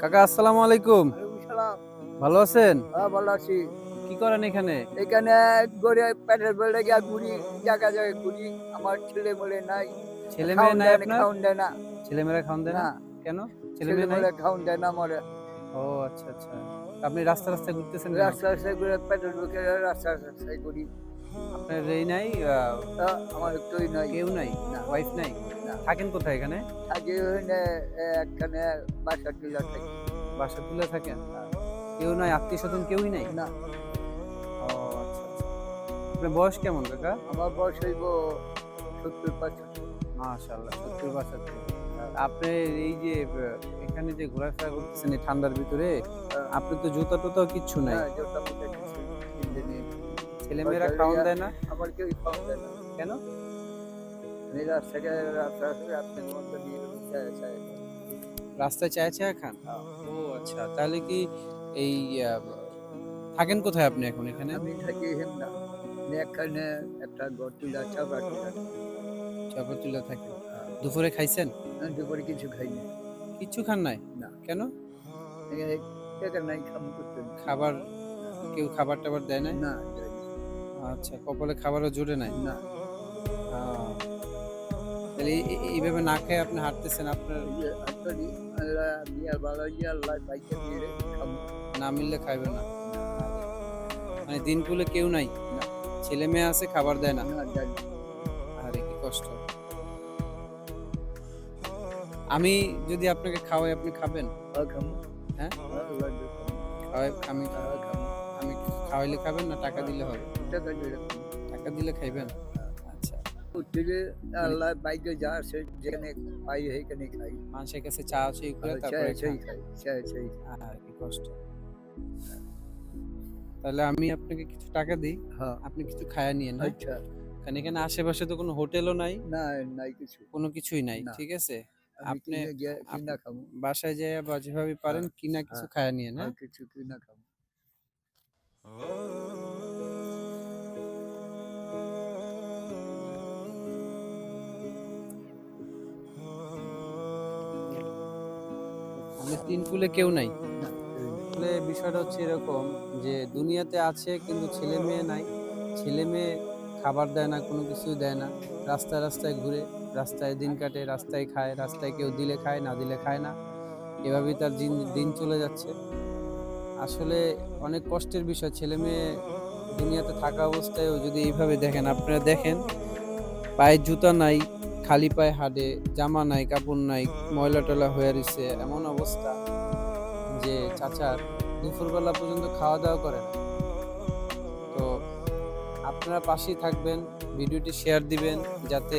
কাকা আসসালামু আলাইকুম। ওয়ালাইকুম সালাম। ভালো আছেন? হ্যাঁ, ভালো আছি। কি করেন এখানে? এখানে গড়ে পেটের বেড়ে গিয়া ঘুরি, জায়গায় জায়গায় ঘুরি। আমার ছেলে বলে নাই। ছেলে মেয়ে খাওন নাই দেয় না, আপনার? খাওন দেয় না। ছেলেমেয়েরা খাওন দেয় না? না, কেন? ছেলে ছেলে মেয়ে নাই? বলে খাওন দেয় না আমারে। ও আচ্ছা, আচ্ছা। আপনি রাস্তায়, রাস্তায় ঘুরতেছেন কেন? রাস্তায় রাস্তায় ঘুরে পেটের বুকে রাস্তায় রাস্তায় ঘুরি। আপনার এই নাই আমার কেউই নাই। কেউ নাই? না, ওয়াইফ নাই? না। থাকেন কোথায় এখানে? থাকি ওইখানে একখানে বাসা টিলা থাকি। বাসা তুলে থাকেন? কেউ নাই, আত্মীয়স্বজন কেউই নাই? না, ও আচ্ছা, আচ্ছা। আপনার বয়স কেমন কাকা? আমার বয়স হইব ৭০-৭৫। মাশাআল্লাহ ৭০-৭৫। আপনি এই যে এখানে যে ঘোরাফেরা করতেছেন এই ঠান্ডার ভিতরে, আপনি তো জুতা-টুতাও কিচ্ছু নাই। হ্যাঁ, জোতা মোজা কিছু কিনতে নেই। ছেলেমেয়েরা খাওয়ান দেয় না? আমার কেউই খাওন দেয় না। কেন? আমি রাস্তায় রাস্তার মধ্যে দিয়ে চায় চায় রাস্তায় চায়ে, চায়ে খান? খাও। ও আচ্ছা। তাহলে কি এই আ থাকেন কোথায় আপনি এখন এখানে? আমি থাকি হেমনা। আমি এখানে একটা ঘর তুলা চাপড়া তুলা। চাপাতুলা থাকেন। দুপুরে খাইছেন? দুপুরে কিছু খাইনি। কিচ্ছু খান নাই? না, কেন? এখানে টাকা নাই খাম করতে। খাবার কেউ খাবার-টাবার দেয় নাই? না, দেয়নি। আচ্ছা, কপালে খাবারও জোটে নাই? না, আ তাহলে এইভাবে না খেয়ে আপনি হাঁটতেছেন, আপনার এই যে আসলে আল্লাহ মিয়া বালা ইয়া আল্লাহ বাইকে দিয়ে খাবো। না মিললে খাইবে না। মানে দিনকুলে কেউ নাই? না, ছেলে মেয়ে আছে খাবার দেয় না? না, দেয়নি। আরে কি কষ্ট। আমি যদি আপনাকে খাওয়াই আপনি খাবেন? খামো। হ্যাঁ? লাগবে খাওয়াই আমি খামো। আমি খাওয়াইলে খাবেন না টাকা দিলে হবে? টাকা দিয়ে খামো। টাকা দিলে খাইবেন? আচ্ছা। থেকে আল্লাহ বাইকে যা আছে যেখানে পাই সেইখানে খাই। মানুষের কাছে চাওয়া-চাওয়ি করে তারপরে সেই খান। খাই, সেই সেই। আর কি কষ্ট। তাহলে আমি আপনাকে কিছু টাকা দেই, হ্যাঁ, আপনি কিছু খায়া নিয়েন, হ্যাঁ? আচ্ছা। কারণ এখানে আশেপাশে তো কোনো হোটেলও নাই, না, নাই কিছু। কোনো কিছুই নাই। না, ঠিক আছে? আমি আপনি কিনে গিয়ে আপ কিনা খাবো। বাসায় যেয়ে বা যেভাবে পারেন হ্যাঁ, কিনা কিছু হ্যাঁ, খায়া নিয়েন, আর হ্যাঁ? কিছু কিনা খাবো। আমাদের তিনকুলে কেউ নাই। না, আসলে বিষয়টা হচ্ছে এরকম যে দুনিয়াতে আছে কিন্তু ছেলে মেয়ে নাই। ছেলে মেয়ে খাবার দেয় না, কোনো কিছুই দেয় না। রাস্তায়, রাস্তায় ঘুরে, রাস্তায় দিন কাটে, রাস্তায় খায়, রাস্তায় কেউ দিলে খায়, না দিলে খায় না। এভাবেই তার দিন চলে যাচ্ছে। আসলে অনেক কষ্টের বিষয়। ছেলে মেয়ে দুনিয়াতে থাকা অবস্থায়ও যদি এইভাবে দেখেন, আপনারা দেখেন পায়ে জুতা নাই, খালি পায়ে হাঁটে, জামা নাই, কাপড় নাই, ময়লা-টয়লা হইয়া রইছে। এমন অবস্থা যে চাচার দুপুরবেলা পর্যন্ত খাওয়া-দাওয়া করে না। তো আপনারা পাশেই থাকবেন, ভিডিওটি শেয়ার দিবেন যাতে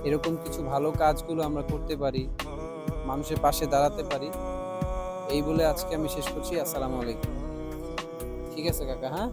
এরকম কিছু ভালো কাজগুলো আমরা করতে পারি, মানুষের পাশে দাঁড়াতে পারি। এই বলে আজকে আমি শেষ করছি। আসসালামু আলাইকুম। ঠিক আছে কাকা, হ্যাঁ?